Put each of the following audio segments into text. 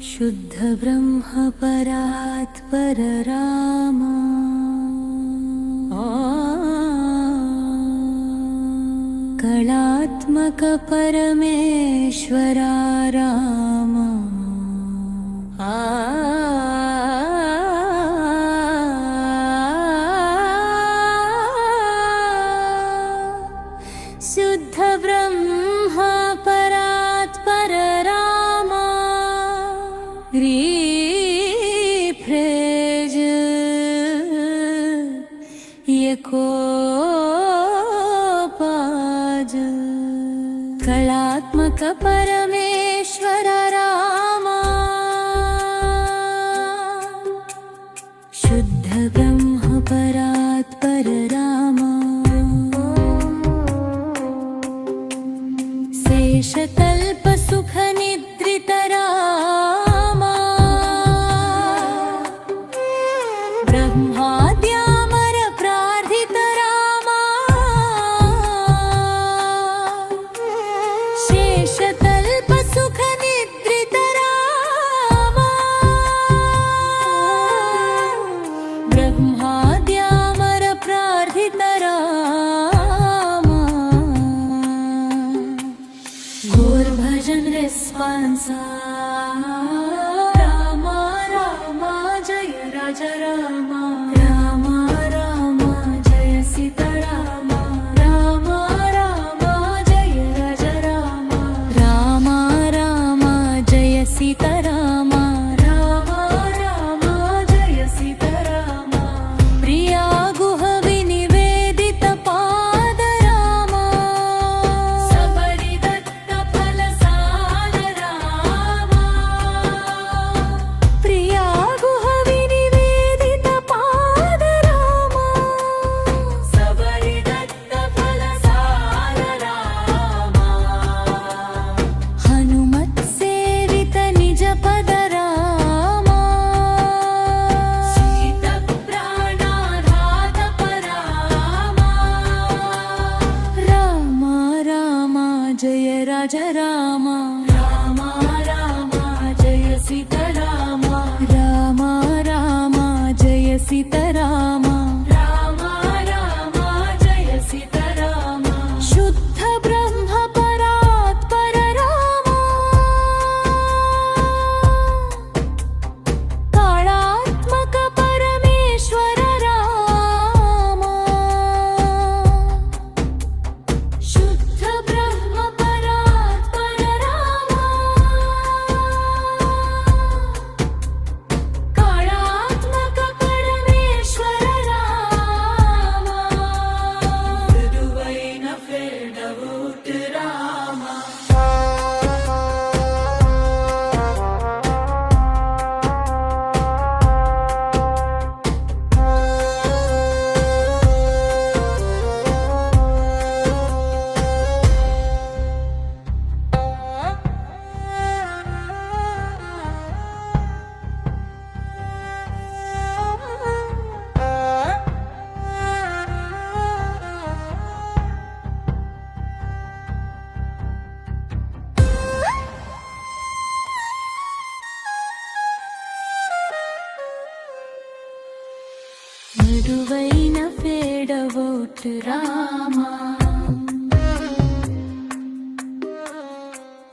शुद्ध ब्रह्म परात्पर राम कलात्मक परमेश्वरा राम शुद्ध ब्रह्म परात्पर राम रिफ्रेज यकोपाज कलात्मक परमेश्वर राम शुद्ध ब्रह्म परात्पर राम शेषतल्प सुख निद्रित राम ब्रह्माद्यामर प्रार्थित राम शेषतल्प सुख निद्रित राम ब्रह्माद्यामर प्रार्थित राम घोर भजन रेस्पॉन्सा राम राम जय राज राम राम राम जय सीता राम राम राम जय राज राम राम राम जय सीता राम राम राम जय सीता राम प्रिया गुह विनिवेदित पाद राम सबरि दत्त फल सार राम प्रिया गुह विनिवेदित पाद राम सबरि दत्त फल सार राम हनुमत सेवित निज पद राम सीत प्राणाघात पराम राम राम जय राज राम राम राम जय सीता राम राम राम जय सीता राम राम राम जय सीता राम शुद्ध ब्रह्म परात्पर राम कालात्मक परमेश्वर राम शुद्ध ब्रह्म परात्पर राम कालात्मक परमेश्वर राम मृदुवैन फेडवुट राम మృదువైన ఫేడవోట్ రామ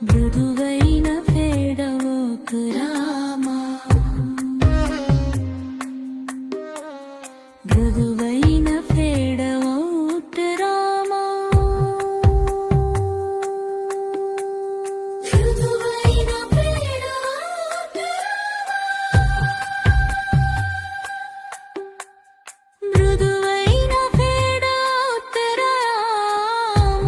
మృదువైన ఫేడవోట్ రామ మృదువైన ఫేడవోట్ రామ మృదువైన ఫేడవోట్ మృదువైన ఫేడవోట్ రామ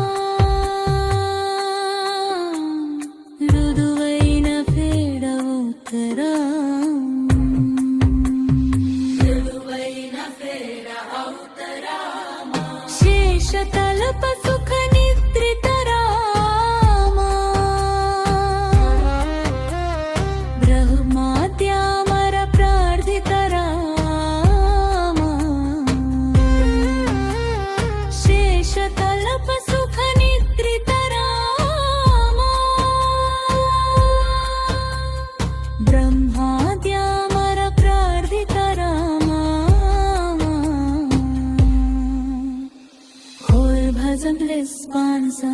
मानसा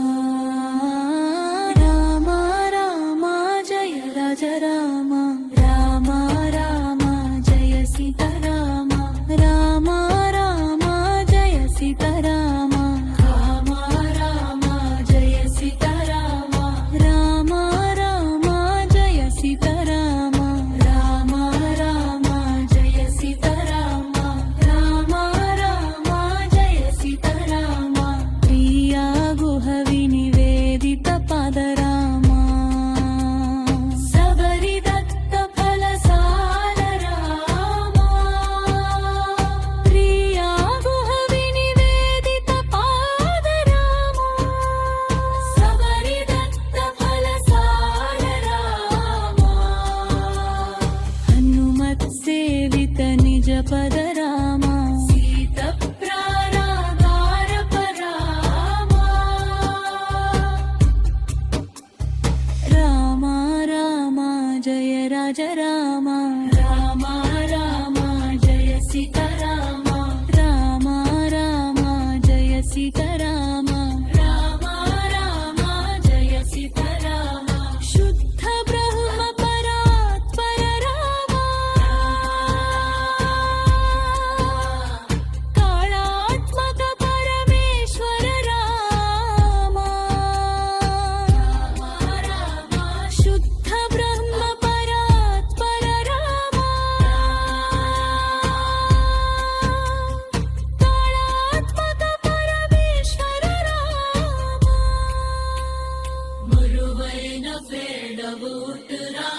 राम राम जय राज राम राम राम जय सीता राम राम राम जय सीता राम राम राम जय सीता राम राम राम जय सीता राम राम राम जय सीता राम राम राम जय सीता राम प्रिया गुहवि निवेदित पादराम सबरि दत्त फलसार राम प्रिया गुहवि निवेदित पादराम सबरि दत्त फलसार राम हनुमत सेवित निज पद राम सीत प्रारागार पराम राम राम जय राज राम राम राम जय सीता राम राम राम जय सीता राम राम राम जय सीता राम शुद्ध ब्रह्म परात्पर राम कालात्मक परमेश्वर राम राम शुद्ध ब्रह्म परात्पर राम कालात्मक परमेश्वर राम मुरुवैन वेडबूट राम